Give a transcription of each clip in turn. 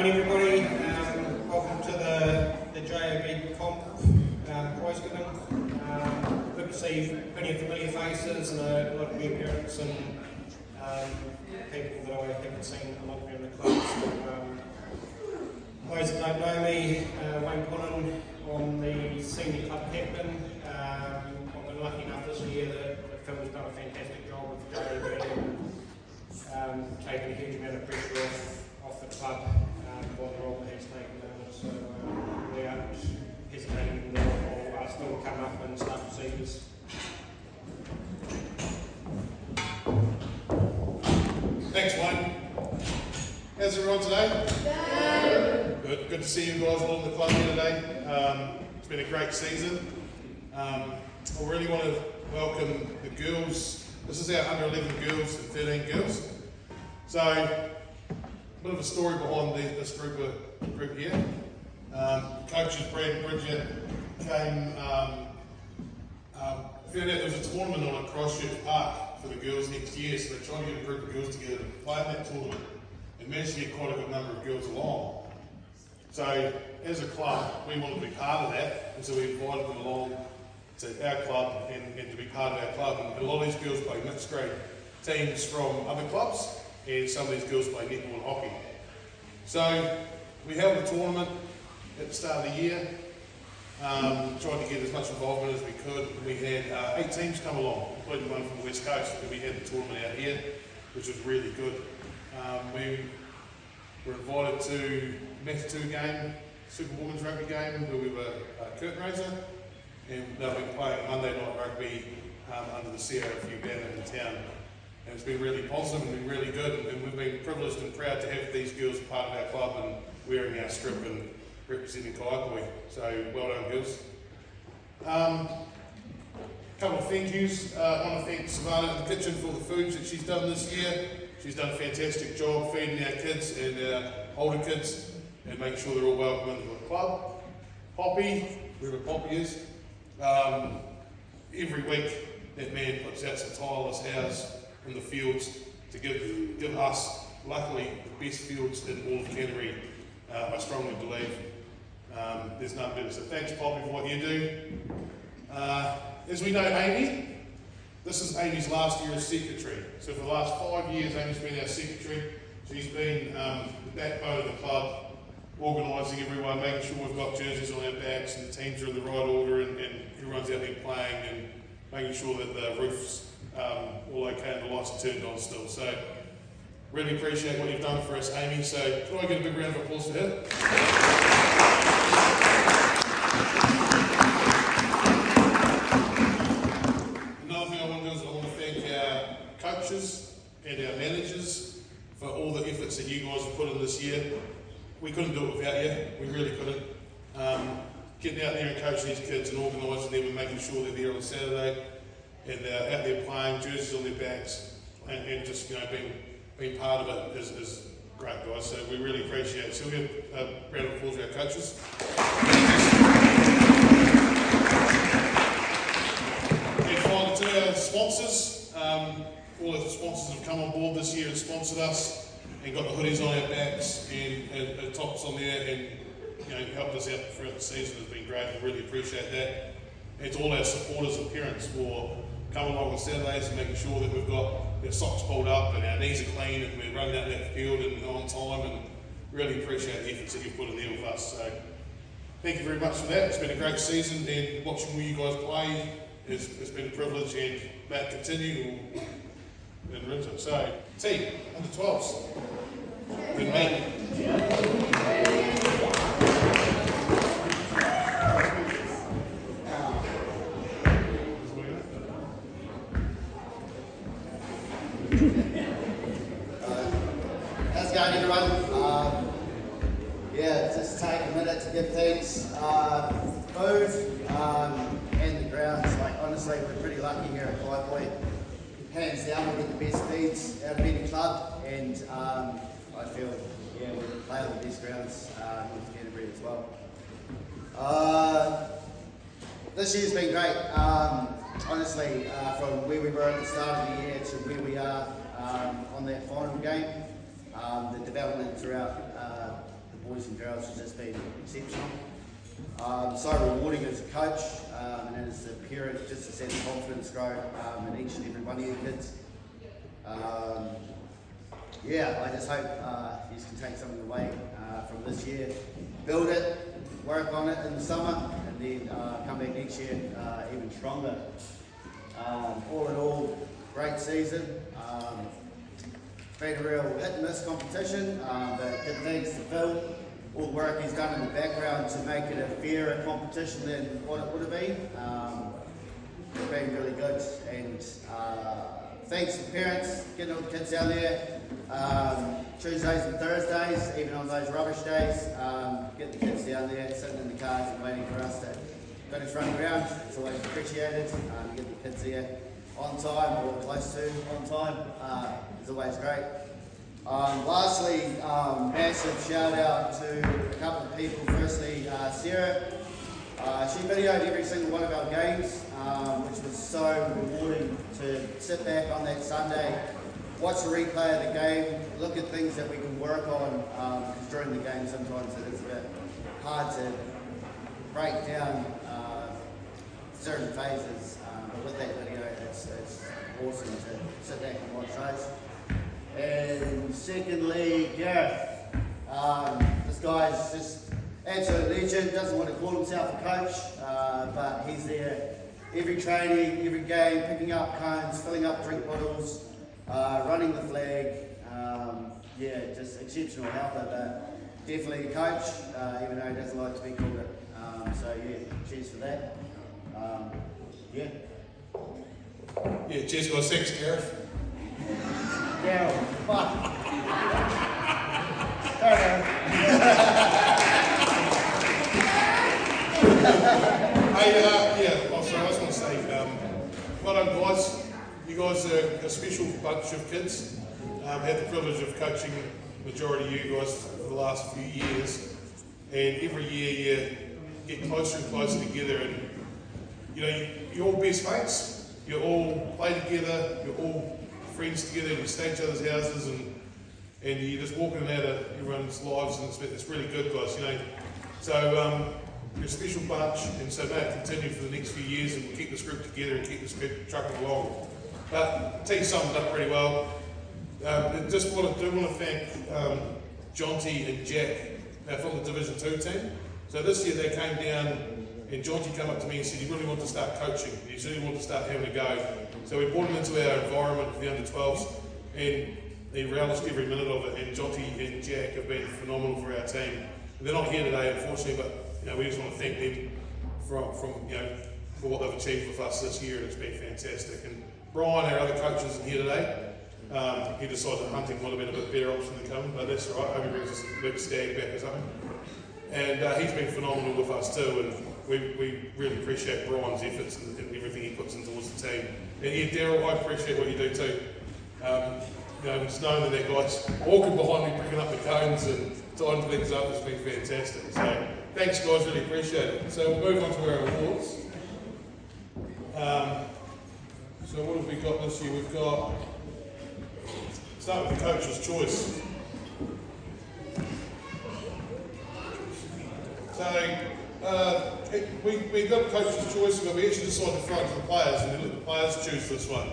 afternoon, everybody. Welcome to the JOB Comp Prizegiving. Good to see plenty of familiar faces and a lot of new parents and people that I haven't seen a lot around the club. So, those that don't know me, Wayne Connon, I'm the senior club captain. I've been lucky enough this year that Phil's done a fantastic job with JOB and taking a huge amount of pressure off the club by the role that he's taken over. So we aren't hesitating anymore. I'll ask Phil to come up and start procedures. Thanks, Wayne. How's everyone today? Good to see you guys all in the club here today. It's been a great season. I really want to welcome the girls. This is our under 11 girls and 13 girls. So, a bit of a story behind this group here. Coaches Brad and Bridget came, found out there was a tournament on at Christchurch Park for the girls next year, so they tried to get a group of girls together to play in that tournament and managed to get quite a good number of girls along. So, as a club, we wanted to be part of that, and so we invited them along to our club and to be part of our club. And a lot of these girls play mixed grade teams from other clubs, and some of these girls play netball and hockey. So we held a tournament at the start of the year, tried to get as much involvement as we could. We had 8 teams come along, including one from the West Coast, and we had the tournament out here, which was really good. We were invited to Matatu game, Superwomen's rugby game, where we were curtain raiser, and they'll be playing Monday night rugby under the CRFU banner in town. And it's been really positive and been really good, and we've been privileged and proud to have these girls part of our club and wearing our strip and representing Kaipoi. So well done, girls. A couple of thank yous. I want to thank Savannah in the kitchen for the foods that she's done this year. She's done a fantastic job feeding our kids and our older kids and making sure they're all welcome into the club. Poppy, wherever Poppy is, every week that man puts out some tireless hours in the fields to give us, luckily, the best fields in all of Canterbury. I strongly believe there's none better. So thanks, Poppy, for what you do. As we know, Amy, this is Amy's last year as secretary. So for the last 5 years, Amy's been our secretary. She's been the backbone of the club, organising everyone, making sure we've got jerseys on our backs and the teams are in the right order and everyone's out there playing and making sure that the roof's all okay and the lights are turned on still. So really appreciate what you've done for us, Amy. So could I get a big round of applause for her? Another thing I want to do is I want to thank our coaches and our managers for all the efforts that you guys have put in this year. We couldn't do it without you, we really couldn't. Getting out there and coaching these kids and organising them and making sure they're there on Saturday and out there playing, jerseys on their backs and just being part of it is great, guys. So we really appreciate it. So we'll give a round of applause to our coaches. And finally to our sponsors, all the sponsors have come on board this year and sponsored us and got the hoodies on our backs and the tops on there and helped us out throughout the season. Has been great. We really appreciate that. And to all our supporters and parents for coming along on Saturdays and making sure that we've got our socks pulled up and our knees are clean and we're running out that field and on time, and really appreciate the efforts that you've put in there with us. So thank you very much for that. It's been a great season and watching all you guys play has been a privilege, and Matt continue in Rinton. So team under 12s. Good mate. How's it going, everyone? Just take a minute to give thanks. Food and the grounds. Honestly, we're pretty lucky here at Kaipoi. Hands down, we get the best feeds out of any club, and I feel we play on the best grounds in Canterbury as well. This year's been great. Honestly, from where we were at the start of the year to where we are on that final game, the development throughout the boys and girls has just been exceptional. So rewarding as a coach and as a parent, just to see the confidence grow in each and every one of your kids. Yeah, I just hope you can take something away from this year, build it, work on it in the summer, and then come back next year even stronger. All in all, great season. It's been a real hit and miss competition, but good thanks to Phil, all the work he's done in the background to make it a fairer competition than what it would have been. It's been really good, and thanks to parents, getting all the kids down there, Tuesdays and Thursdays, even on those rubbish days, get the kids down there, sitting in the cars and waiting for us to finish running around. It's always appreciated. Get the kids there on time or close to on time is always great. Lastly, massive shout out to a couple of people. Firstly, Sarah. She videoed every single one of our games, which was so rewarding to sit back on that Sunday, watch the replay of the game, look at things that we can work on, because during the game sometimes it is a bit hard to break down certain phases, but with that video it's awesome to sit back and watch those. And secondly, Gareth. This guy's just absolute legend, doesn't want to call himself a coach, but he's there every training, every game, picking up cones, filling up drink bottles, running the flag. Yeah, just exceptional helper, but definitely a coach, even though he doesn't like to be called it. So yeah, cheers for that. Yeah. Yeah, cheers guys, thanks Gareth. Daryl, fuck. Hey, yeah, oh, sorry, I just want to say, well done guys. You guys are a special bunch of kids. Had the privilege of coaching the majority of you guys for the last few years, and every year you get closer and closer together, and you know, you're all best mates, you all play together, you're all friends together, you stay at each other's houses, and you're just walking out of everyone's lives, and it's really good guys, you know. So you're a special bunch, and so may it continue for the next few years, and we'll keep this group together and keep this group trucking along. But I think you summed it up pretty well. I just want to thank Jonty and Jack from the Division 2 team. So this year they came down, and Jonty came up to me and said he really wanted to start coaching. He really wanted to start having a go. So we brought him into our environment for the under-12s, and he relished every minute of it. And Jonty and Jack have been phenomenal for our team. And they're not here today, unfortunately, but you know, we just want to thank them from you know, for what they've achieved with us this year, and it's been fantastic. And Brian, our other coach, isn't here today. He decided that hunting might have been a bit better option than coming, but that's all right. I hope he brings us a big stag back or something. And he's been phenomenal with us too, and we really appreciate Brian's efforts and everything he puts in towards the team. And yeah, Daryl, I appreciate what you do too. You know, it's known that guy's walking behind me, picking up the cones and tying things up. It's been fantastic. So thanks guys, really appreciate it. So we'll move on to our awards. So what have we got this year? We've got, start with the coach's choice. So we got coach's choice, but we actually decided to throw it to the players, and then let the players choose this one.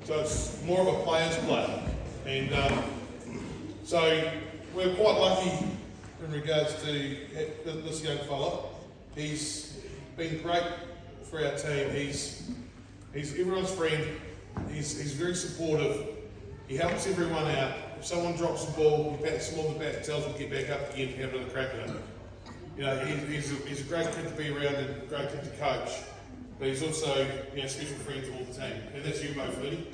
So it's more of a player's player. And so we're quite lucky in regards to this young fella. He's been great for our team. He's everyone's friend. He's very supportive. He helps everyone out. If someone drops the ball, he pats them on the back, tells them to get back up again and have another crack at it. You know, he's a great kid to be around and a great kid to coach. But he's also, you know, special friend to all the team. And that's you, Mo Fleety.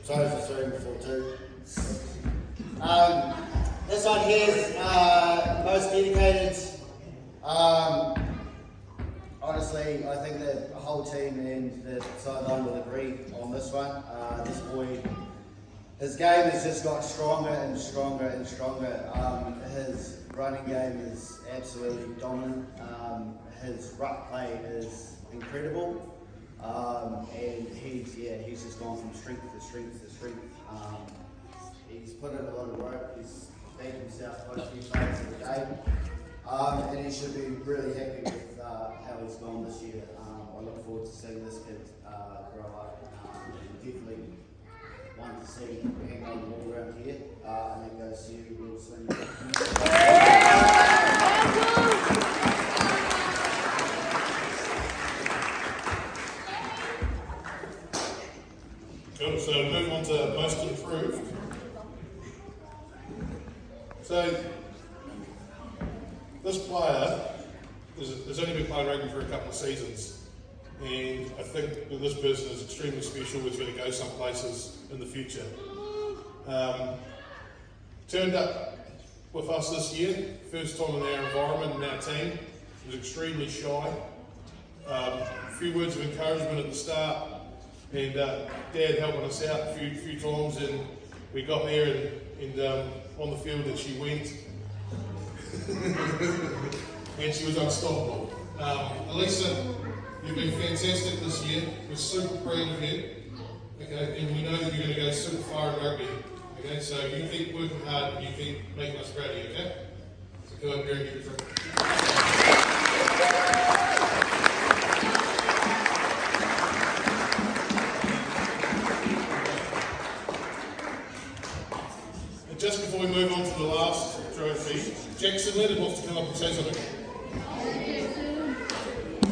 Sorry for swearing before too. This one here is most dedicated. Honestly, I think that whole team and the sideline will agree on this one. This boy, his game has just got stronger and stronger and stronger. His running game is absolutely dominant. His ruck play is incredible. And he's just gone from strength to strength to strength. He's put in a lot of work. He's made himself quite a few plays in the game. And he should be really happy with how he's gone this year. I look forward to seeing this kid grow up. Definitely want to see him hang on the ball around here. And then go see Will Swing. Cool, so move on to most improved. So, this player has only been playing rugby for a couple of seasons, and I think that this person is extremely special. He's going to go some places in the future. Turned up with us this year, first time in our environment and our team. He was extremely shy. A few words of encouragement at the start, and Dad helping us out a few times, and we got there and on the field that she went. And she was unstoppable. Elisa, you've been fantastic this year. We're super proud of you. Okay, and we know that you're going to go super far in rugby. Okay, so you keep working hard and you keep making us proud of you, okay? So go up here and give it a drink. And just before we move on to the last trophy, Jackson Leonard wants to come up and say something.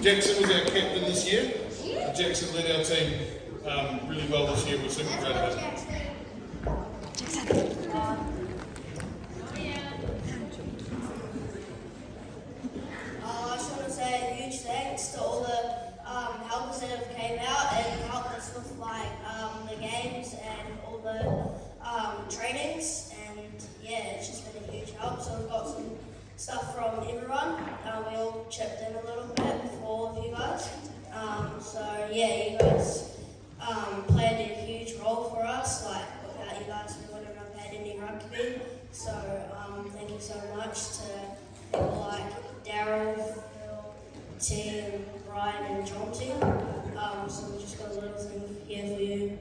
Jackson was our captain this year. Jackson led our team really well this year. We're super proud of him. I just want to say a huge thanks to all the helpers that have came out and helped us with the games and all the trainings, and it's just been a huge help. So we've got some stuff from everyone. We all chipped in a little bit for all of you guys. You guys played a huge role for us. Without you guys, we wouldn't have had any rugby. So thank you so much to people like Daryl, Phil, Tim, Brian, and Jonty. So we just got a little thing here for you.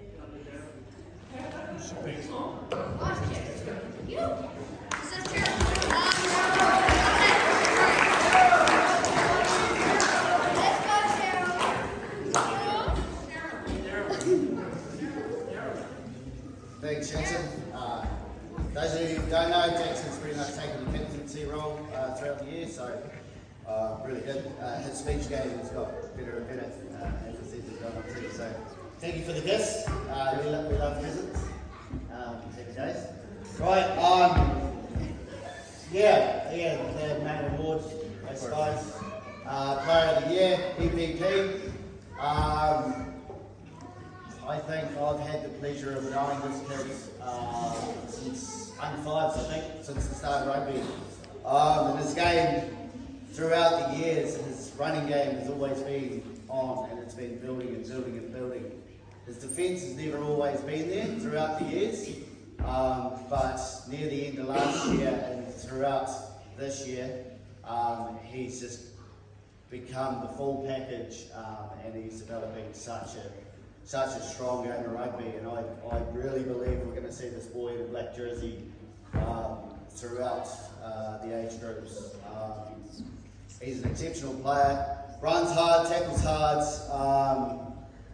Thanks, Jackson. Those of you who don't know, Jackson's pretty much taken the captaincy role throughout the year, so really good. His speech game has got better and better as the season's gone on too. So thank you for the gifts. We love presents. Happy days. Right. The main awards, those guys. Player of the Year, MVP. I think I've had the pleasure of knowing this kid since under fives, I think, since the start of rugby. And his game, throughout the years, his running game has always been on, and it's been building and building and building. His defence has never always been there throughout the years, but near the end of last year and throughout this year, he's just become the full package, and he's developing such a strong game of rugby, and I really believe we're going to see this boy in a black jersey throughout the age groups. He's an exceptional player, runs hard, tackles hard.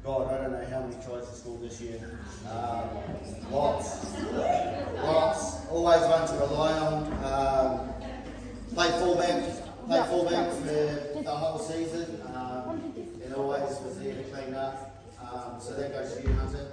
God, I don't know how many tries he scored this year. Lots. Always one to rely on. Played fullback for the whole season, and always was there to clean up. So that goes to you, Hunter.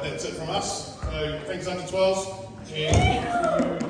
That's it from us. So thanks under 12s, and